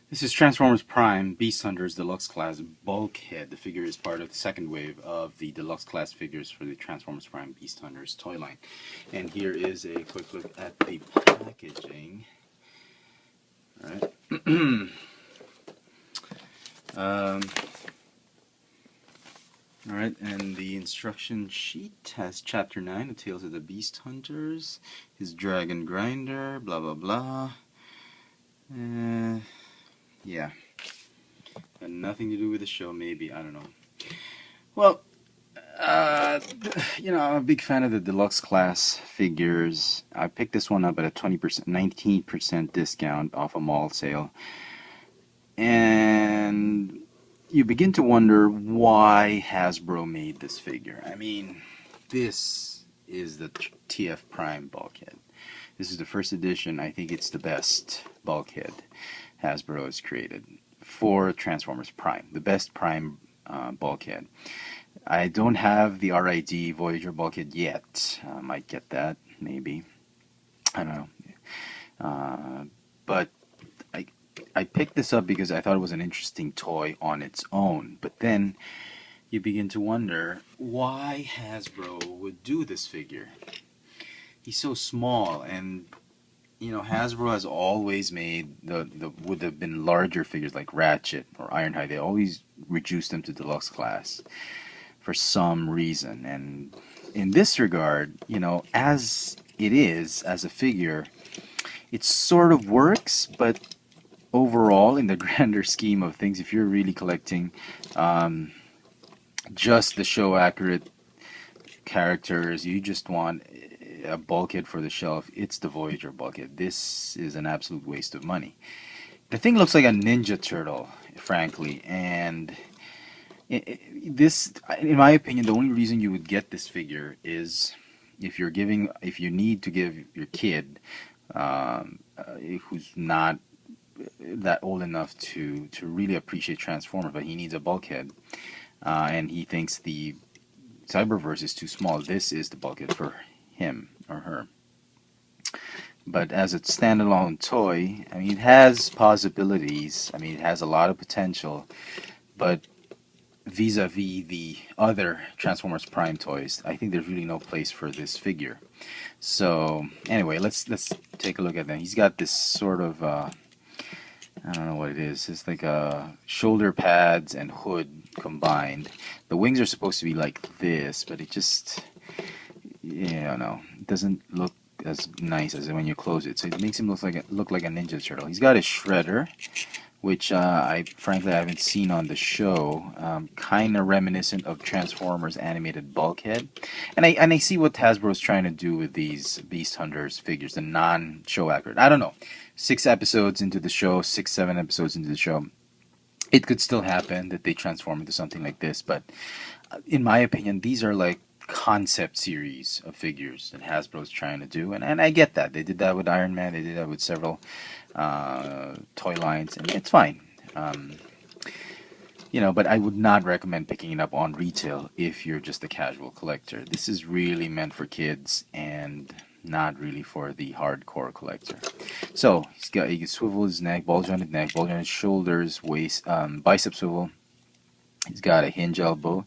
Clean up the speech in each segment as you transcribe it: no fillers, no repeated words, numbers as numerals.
This is Transformers Prime Beast Hunters Deluxe Class Bulkhead. The figure is part of the second wave of the Deluxe Class figures for the Transformers Prime Beast Hunters toy line. And here is a quick look at the packaging. Alright. Alright, and the instruction sheet has Chapter 9, the Tales of the Beast Hunters, his Dragon Grinder, blah blah blah. Yeah. Got nothing to do with the show, maybe. I don't know. Well, I'm a big fan of the deluxe class figures. I picked this one up at a 20%, 19% discount off a mall sale. And you begin to wonder why Hasbro made this figure. I mean, this is the TF Prime Bulkhead. This is the first edition. I think it's the best Bulkhead Hasbro has created for Transformers Prime, the best Prime Bulkhead. I don't have the RID Voyager Bulkhead yet. I might get that, maybe. I don't know. But I picked this up because I thought it was an interesting toy on its own. But then you begin to wonder why Hasbro would do this figure. He's so small, and Hasbro has always made the would have been larger figures like Ratchet or Ironhide. They always reduced them to deluxe class for some reason. And in this regard, as it is as a figure, it sort of works, but overall, in the grander scheme of things, if you're really collecting just the show accurate characters, you just want a bulkhead for the shelf, it's the Voyager bulkhead. This is an absolute waste of money. The thing looks like a Ninja Turtle, frankly, and this, in my opinion, the only reason you would get this figure is if you need to give your kid, who's not that old enough to really appreciate Transformers, but he needs a bulkhead, and he thinks the Cyberverse is too small. This is the bulkhead for him or her. But as a standalone toy, I mean, it has possibilities. I mean, it has a lot of potential. But vis-a-vis the other Transformers Prime toys, I think there's really no place for this figure. So anyway, let's take a look at that. He's got this sort of I don't know what it is. It's like shoulder pads and hood combined. The wings are supposed to be like this, but it just, no, it doesn't look as nice as when you close it. So it makes him look like a Ninja Turtle. He's got a shredder, which I frankly haven't seen on the show. Kind of reminiscent of Transformers animated Bulkhead, and I see what Hasbro's trying to do with these Beast Hunters figures, the non-show accurate. I don't know. 6 episodes into the show, 7 episodes into the show, it could still happen that they transform into something like this. But in my opinion, these are like concept series of figures that Hasbro's trying to do, and I get that. They did that with Iron Man. They did that with several toy lines, and it's fine. But I would not recommend picking it up on retail if you're just a casual collector. This is really meant for kids and not really for the hardcore collector. So he can swivel his neck, ball jointed shoulders, waist, bicep swivel. He's got a hinge elbow,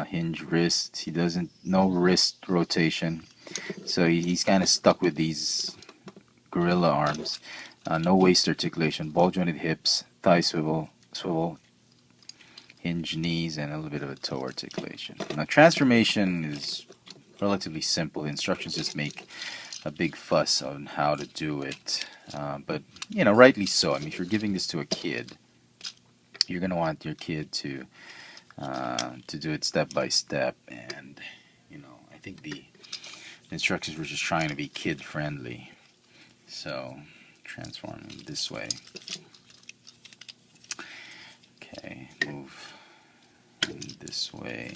hinge wrist. He doesn't no wrist rotation, so he's kind of stuck with these gorilla arms. No waist articulation, ball jointed hips, thigh swivel, hinge knees, and a little bit of a toe articulation. Now transformation is relatively simple. The instructions just make a big fuss on how to do it, but rightly so. I mean, if you're giving this to a kid, you're gonna want your kid to do it step by step, and I think the instructions were just trying to be kid friendly. So transform this way. Okay, move this way.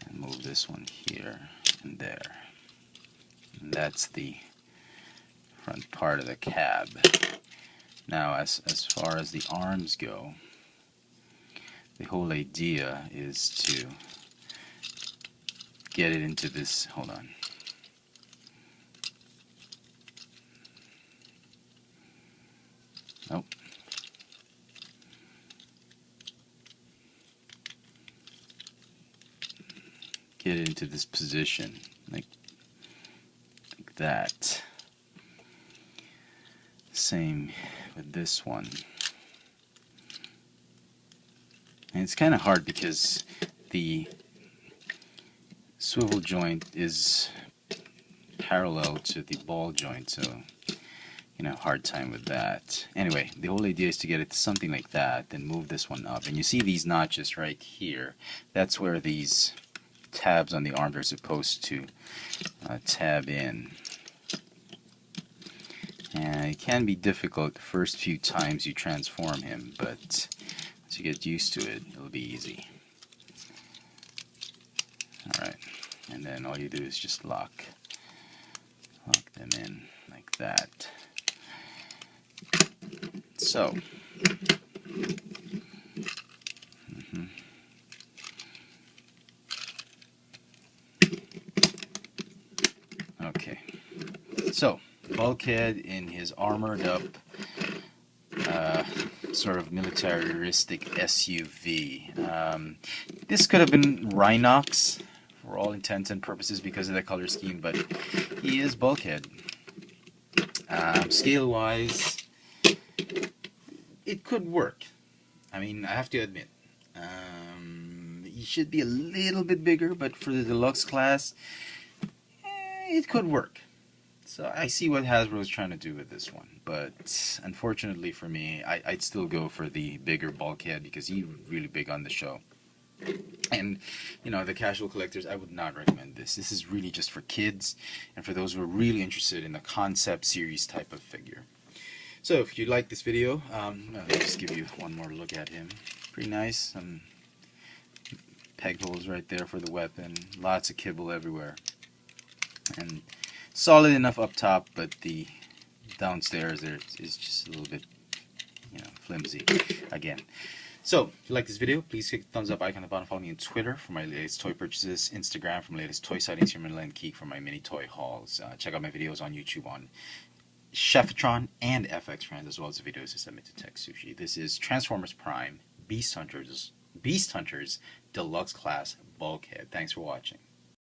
And move this one here and there. And that's the front part of the cab. Now, as far as the arms go, the whole idea is to get it into this. Hold on. Oh. Get it into this position, like that. Same with this one. And it's kind of hard because the swivel joint is parallel to the ball joint, so hard time with that. Anyway, the whole idea is to get it to something like that, then move this one up. And you see these notches right here. That's where these tabs on the arms are supposed to tab in. And it can be difficult the first few times you transform him, but once you get used to it, it'll be easy. Alright, and then all you do is just lock them in like that. So, okay, so Bulkhead in his armored up sort of militaristic SUV. This could have been Rhinox for all intents and purposes because of the color scheme, but he is Bulkhead. Scale wise, it could work. I mean, I have to admit, he should be a little bit bigger, but for the deluxe class, it could work. So I see what Hasbro is trying to do with this one, but unfortunately for me, I'd still go for the bigger Bulkhead because he's really big on the show. And the casual collectors, I would not recommend this. This is really just for kids and for those who are really interested in the concept series type of figure. So if you like this video, I'll just give you one more look at him. Pretty nice. Some peg holes right there for the weapon. Lots of kibble everywhere. And solid enough up top, but the downstairs there is just a little bit, flimsy again. So, if you like this video, please click the thumbs up icon on the bottom. Follow me on Twitter for my latest toy purchases, Instagram for my latest toy sightings, here and Geek for my mini toy hauls. Check out my videos on YouTube on Chefitron and FX Friends, as well as the videos I submit to Tech Sushi. This is Transformers Prime Beast Hunters Deluxe Class Bulkhead. Thanks for watching.